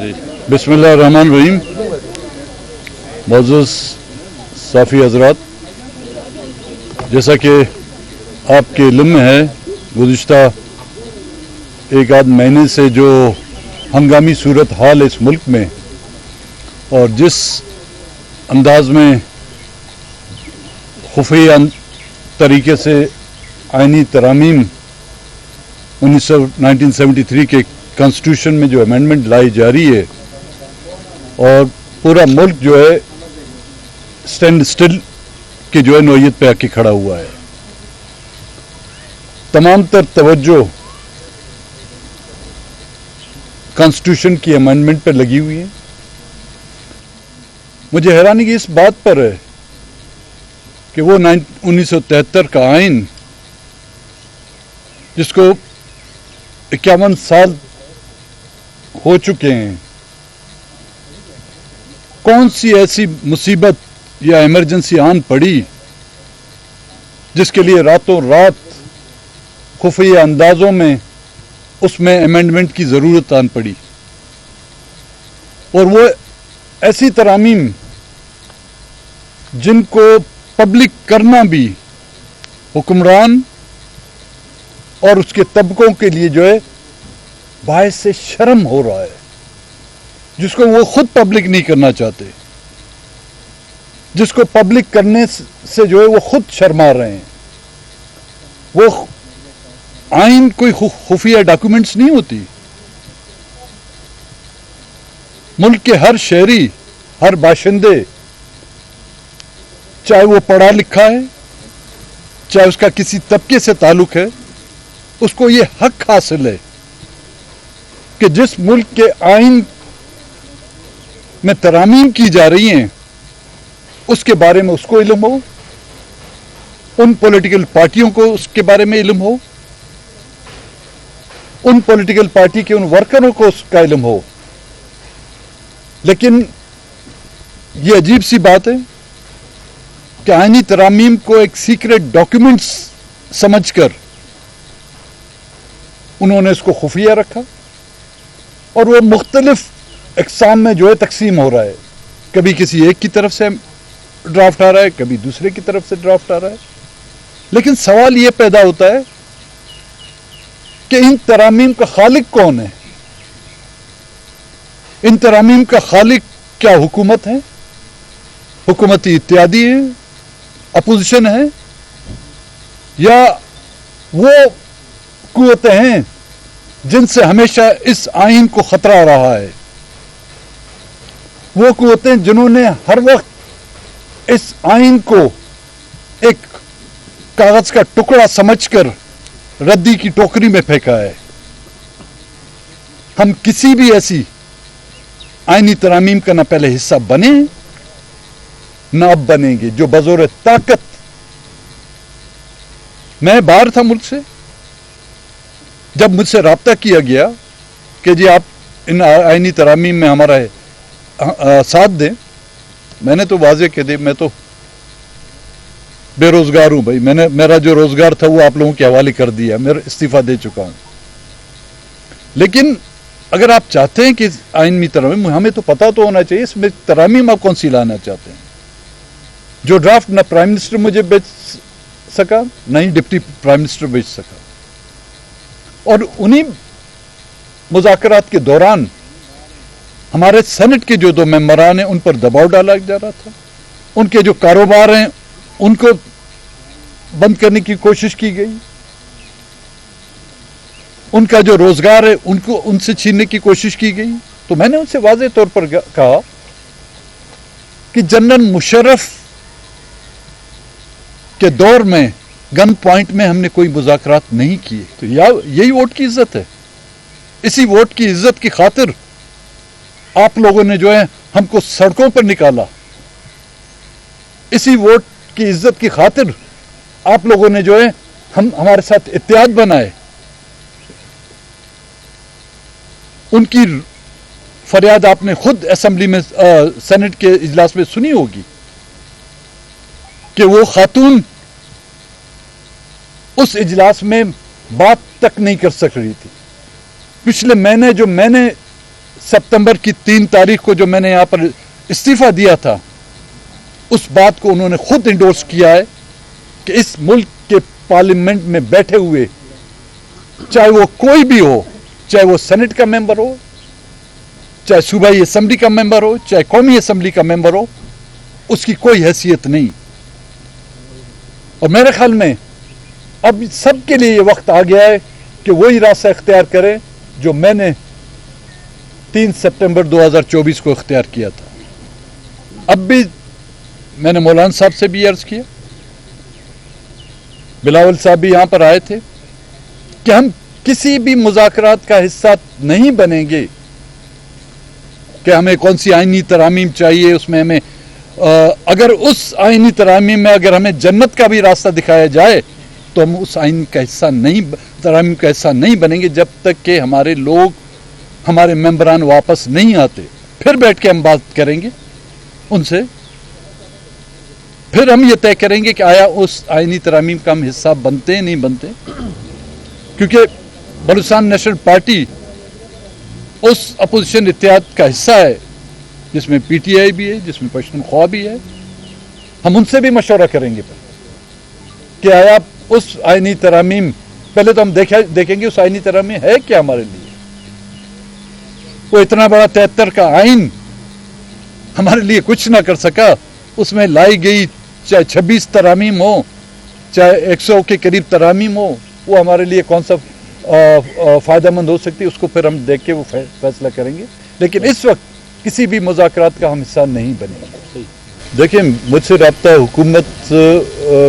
बिस्मिल्लाहिर्रहमानिर्रहीम। मोअज़्ज़ज़ साफ़ी हज़रात, जैसा कि आपके इल्म में है, गुज़िश्ता एक आध महीने से जो हंगामी सूरत हाल है इस मुल्क में और जिस अंदाज में खुफिया तरीके से आइनी तरामीम 1973 के कॉन्स्टिट्यूशन में जो अमेंडमेंट लाई जा रही है और पूरा मुल्क जो है स्टैंड स्टिल की जो है नौयत पे आके खड़ा हुआ है। तमाम तर तवज्जो कॉन्स्टिट्यूशन की अमेंडमेंट पर लगी हुई है। मुझे हैरानी की इस बात पर है कि वो 1973 का आइन जिसको 51 साल हो चुके हैं, कौन सी ऐसी मुसीबत या इमरजेंसी आन पड़ी जिसके लिए रातों रात खुफिया अंदाजों में उसमें अमेंडमेंट की ज़रूरत आन पड़ी। और वो ऐसी तरामीम जिनको पब्लिक करना भी हुक्मरान और उसके तबकों के लिए जो है बायस से शर्म हो रहा है, जिसको वो खुद पब्लिक नहीं करना चाहते, जिसको पब्लिक करने से जो है वो खुद शर्मा रहे हैं। वो आइन कोई खुफिया डॉक्यूमेंट्स नहीं होती। मुल्क के हर शहरी, हर बाशिंदे, चाहे वो पढ़ा लिखा है, चाहे उसका किसी तबके से ताल्लुक है, उसको ये हक हासिल है कि जिस मुल्क के आइन में तरामीम की जा रही हैं उसके बारे में उसको इल्म हो, उन पॉलिटिकल पार्टियों को उसके बारे में इल्म हो, उन पॉलिटिकल पार्टी के उन वर्करों को उसका इल्म हो। लेकिन ये अजीब सी बात है कि आईनी तरामीम को एक सीक्रेट डॉक्यूमेंट्स समझकर उन्होंने इसको खुफिया रखा और वो मुख्तलिफ अक़साम में जो है तकसीम हो रहा है। कभी किसी एक की तरफ से ड्राफ्ट आ रहा है, कभी दूसरे की तरफ से ड्राफ्ट आ रहा है। लेकिन सवाल ये पैदा होता है कि इन तरामीम का खालिक कौन है? इन तरामीम का खालिक क्या हुकूमत है, हुकूमती इत्यादी है, अपोजिशन है, या वो कुव्वतें हैं जिनसे हमेशा इस आइन को खतरा रहा है? वो कुव्वतें जिन्होंने हर वक्त इस आइन को एक कागज का टुकड़ा समझकर रद्दी की टोकरी में फेंका है। हम किसी भी ऐसी आईनी तरामीम का न पहले हिस्सा बने न अब बनेंगे जो बज़ोर ताकत। मैं बाहर था मुल्क से, जब मुझसे राब्ता किया गया कि जी आप इन आईनी तरामीम में हमारा साथ दें, मैंने तो वाज़ेह कह दिया मैं तो बेरोजगार हूं भाई, मेरा जो रोजगार था वो आप लोगों के हवाले कर दिया, मैं इस्तीफा दे चुका हूं। लेकिन अगर आप चाहते हैं कि आईनी तरामीम, हमें तो पता तो होना चाहिए इसमें तरामीम आप कौन सी लाना चाहते हैं। जो ड्राफ्ट ना प्राइम मिनिस्टर मुझे बेच सका, ना ही डिप्टी प्राइम मिनिस्टर बेच सका। और उन्हीं मुज़ाकरात के दौरान हमारे सेनेट के जो दो मेंबरान हैं उन पर दबाव डाला जा रहा था। उनके जो कारोबार हैं उनको बंद करने की कोशिश की गई, उनका जो रोजगार है उनको उनसे छीनने की कोशिश की गई। तो मैंने उनसे वाज़ेह तौर पर कहा कि जनरल मुशर्रफ के दौर में गन पॉइंट में हमने कोई मुज़ाकरात नहीं किए। तो यही वोट की इज्जत है। इसी वोट की इज्जत की खातिर आप लोगों ने जो है हमको सड़कों पर निकाला। इसी वोट की इज्जत की खातिर आप लोगों ने जो है हमारे साथ इत्तेहाद बनाए। उनकी फरियाद आपने खुद असेंबली में सेनेट के इजलास में सुनी होगी कि वो खातून उस इजलास में बात तक नहीं कर सक रही थी। पिछले महीने जो मैंने सितंबर की 3 तारीख को जो मैंने यहाँ पर इस्तीफा दिया था, उस बात को उन्होंने खुद इंडोर्स किया है कि इस मुल्क के पार्लियामेंट में बैठे हुए, चाहे वो कोई भी हो, चाहे वो सेनेट का मेंबर हो, चाहे सूबाई असेंबली का मेंबर हो, चाहे कौमी असेंबली का मेंबर हो, उसकी कोई हैसियत नहीं। और मेरे ख्याल में अब सबके लिए ये वक्त आ गया है कि वही रास्ता इख्तियार करें जो मैंने 3 सितंबर 2024 को इख्तियार किया था। अब भी मैंने मौलाना साहब से भी अर्ज किया, बिलावल साहब भी यहां पर आए थे कि हम किसी भी मुज़ाकरात का हिस्सा नहीं बनेंगे कि हमें कौन सी आईनी तरामीम चाहिए, उसमें हमें अगर उस आईनी तरामीम में अगर हमें जन्नत का भी रास्ता दिखाया जाए तो हम उस आईन का हिस्सा नहीं, तरामीम का हिस्सा नहीं बनेंगे जब तक कि हमारे लोग, हमारे मेंबरान वापस नहीं आते। फिर बैठ के हम बात करेंगे उनसे, फिर हम ये तय करेंगे कि आया उस आईनी तरामीम का हम हिस्सा बनते नहीं बनते। क्योंकि बलूचिस्तान नेशनल पार्टी उस अपोजिशन इत्तेहाद का हिस्सा है जिसमें पीटीआई भी है, जिसमें पश्तूनख्वा भी है। हम उनसे भी मशवरा करेंगे कि आया उस आईनी तरामीम, पहले तो हम देखेंगे उस आईनी तरामीम है क्या हमारे लिए। वो इतना बड़ा 73 का आइन हमारे लिए कुछ ना कर सका, उसमें लाई गई चाहे 26 तरामीम हो, चाहे 100 के करीब तरामीम हो, वो हमारे लिए कौन सा फ़ायदेमंद हो सकती है, उसको फिर हम देख के वो फैसला करेंगे। लेकिन इस वक्त किसी भी मुज़ाकरात का हम हिस्सा नहीं बनेंगे। देखिए, मुझसे रब्ता हुकूमत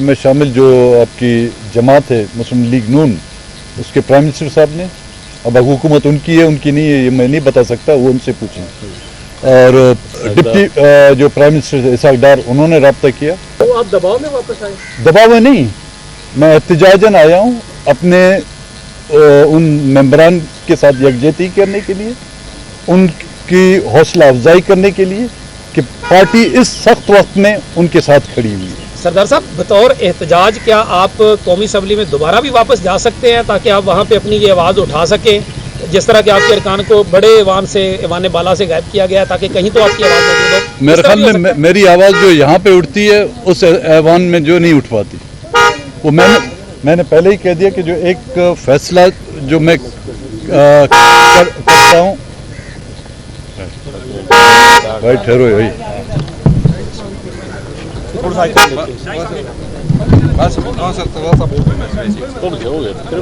में शामिल जो आपकी जमात है मुस्लिम लीग नून, उसके प्राइम मिनिस्टर साहब ने, अब हुकूमत उनकी है उनकी नहीं है ये मैं नहीं बता सकता, वो उनसे पूछें। और डिप्टी जो प्राइम मिनिस्टर इसहाक डार, उन्होंने रब्ता किया। तो आप दबाव में वापस आए? दबाव में नहीं, मैं एहतिजाजन आया हूँ अपने उन मेंबरान के साथ यकजहती करने के लिए, उनकी हौसला अफजाई करने के लिए कि पार्टी इस सख्त वक्त में उनके साथ खड़ी हुई है। सरदार साहब, बतौर एहतजाज क्या आप कौमी असम्बली में दोबारा भी वापस जा सकते हैं ताकि आप वहाँ पे अपनी ये आवाज़ उठा सकें, जिस तरह के आपके अरकान को बड़े ऐवान बाला से गायब किया गया ताकि कहीं तो आपकी आवाज़ मौजूद हो? मेरे ख्याल में मेरी आवाज़ जो यहाँ पे उठती है उस ऐवान में जो नहीं उठ पाती, वो मैंने पहले ही कह दिया कि जो एक फैसला जो मैं करता हूँ। भाई ठहरो भाई,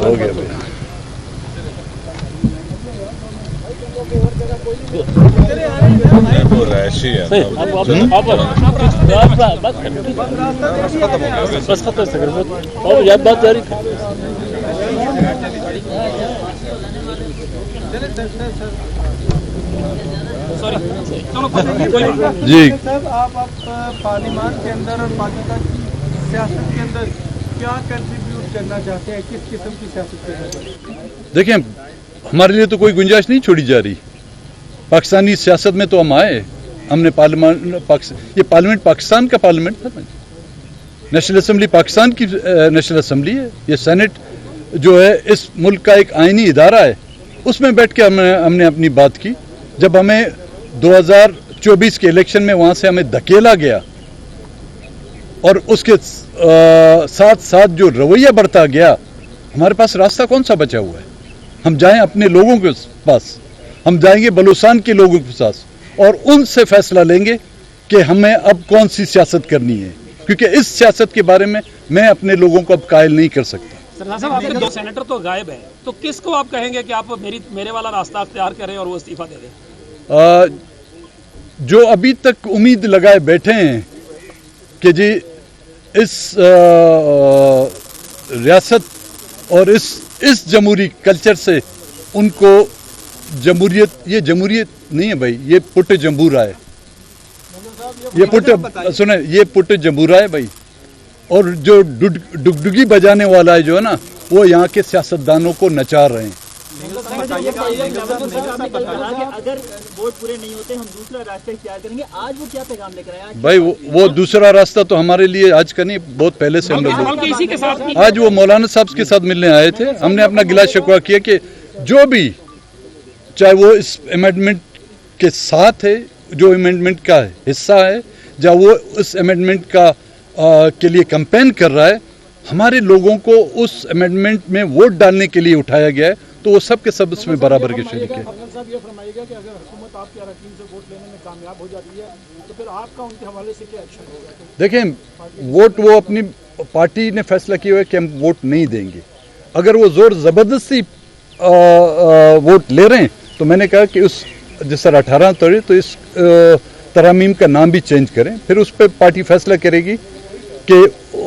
हो गया भाई। वो रैशी है बस खत्म और याद बात जारी। जी साहब, आप पार्लियामेंट के अंदर और पाकिस्तान सियासत के अंदर क्या कंट्रीब्यूट करना चाहते हैं, किस किस्म की सियासत करना चाहते हैं? देखिए, हमारे लिए तो कोई गुंजाइश नहीं छोड़ी जा रही। पाकिस्तानी सियासत में तो हम आए, हमने ये पार्लियामेंट पाकिस्तान का पार्लियामेंट था, नेशनल असेंबली पाकिस्तान की नेशनल असेंबली है। ये सेनेट जो है इस मुल्क का एक आईनी इदारा है, उसमें बैठ के हमने अपनी बात की। जब हमें 2024 के इलेक्शन में वहाँ से हमें धकेला गया और उसके साथ साथ जो रवैया बढ़ता गया, हमारे पास रास्ता कौन सा बचा हुआ है? हम जाएं अपने लोगों के पास, हम जाएंगे बलूचिस्तान के लोगों के पास और उनसे फैसला लेंगे कि हमें अब कौन सी सियासत करनी है, क्योंकि इस सियासत के बारे में मैं अपने लोगों को अब कायल नहीं कर सकता। सरदार साहब, आपके 2 सेनेटर तो गायब हैं, तो किसको आप कहेंगे कि आप मेरे वाला रास्ता अख्तियार करें और वो इस्तीफा दे दें? जो अभी तक उम्मीद लगाए बैठे हैं कि जी इस रियासत और इस जमहूरी कल्चर से उनको ये जमहूरियत नहीं है भाई, ये पुट जमहूरा है, ये पुट जमहूरा है भाई। और जो डुगडुगी बजाने वाला है जो है ना, वो यहाँ के सियासतदानों को नचा रहे हैं। अगर वोट पूरे नहीं होते हम दूसरा रास्ता इख्तियार करेंगे, आज वो क्या पैगाम लेकर आया? भाई वो दूसरा रास्ता तो हमारे लिए आज का नहीं, बहुत पहले से हम लोग आज वो मौलाना साहब के साथ मिलने आए थे। हमने अपना गिला शिकवा किया कि जो भी, चाहे वो इस अमेंडमेंट के साथ है, जो अमेंडमेंट का हिस्सा है, जब वो उस अमेंडमेंट का के लिए कैंपेन कर रहा है, हमारे लोगों को उस अमेंडमेंट में वोट डालने के लिए उठाया गया है, तो वो सब के सब उसमें बराबर के शरीक है। साहब ये फरमाइएगा कि अगर हुकूमत आपके अरकान से वोट लेने में कामयाब हो जाती है तो फिर आपका उनके हवाले से क्या एक्शन होगा? देखें, वोट वो अपनी पार्टी ने फैसला किया है कि हम वोट नहीं देंगे। अगर वो जोर ज़बरदस्ती वोट ले रहे हैं तो मैंने कहा कि उस जिस तरह 18 तारीख तो इस तरामीम का नाम भी चेंज करें, फिर उस पर पार्टी फैसला करेगी कि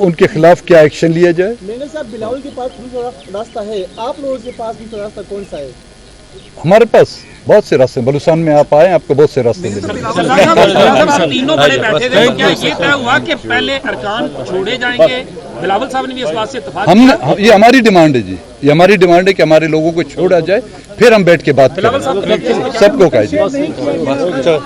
उनके खिलाफ क्या एक्शन लिया जाए। मेंगल साहब, बिलावल के पास दूसरा रास्ता है, आप लोगों के पास दूसरा रास्ता कौन सा है? हमारे पास बहुत से रास्ते, बलूचिस्तान में आप आए, आपको बहुत से रास्ते मिलेंगे। आप तीनों बड़े बैठे थे, तो क्या ये तय हुआ कि पहले अरकान छोड़े जाएंगे? बिलावल साहब ने भी इस बात से इत्तेफाक किया। ये हमारी डिमांड है जी, ये हमारी डिमांड है कि हमारे लोगों को छोड़ा जाए, फिर हम बैठ के बात करें, सबको कहा जाए।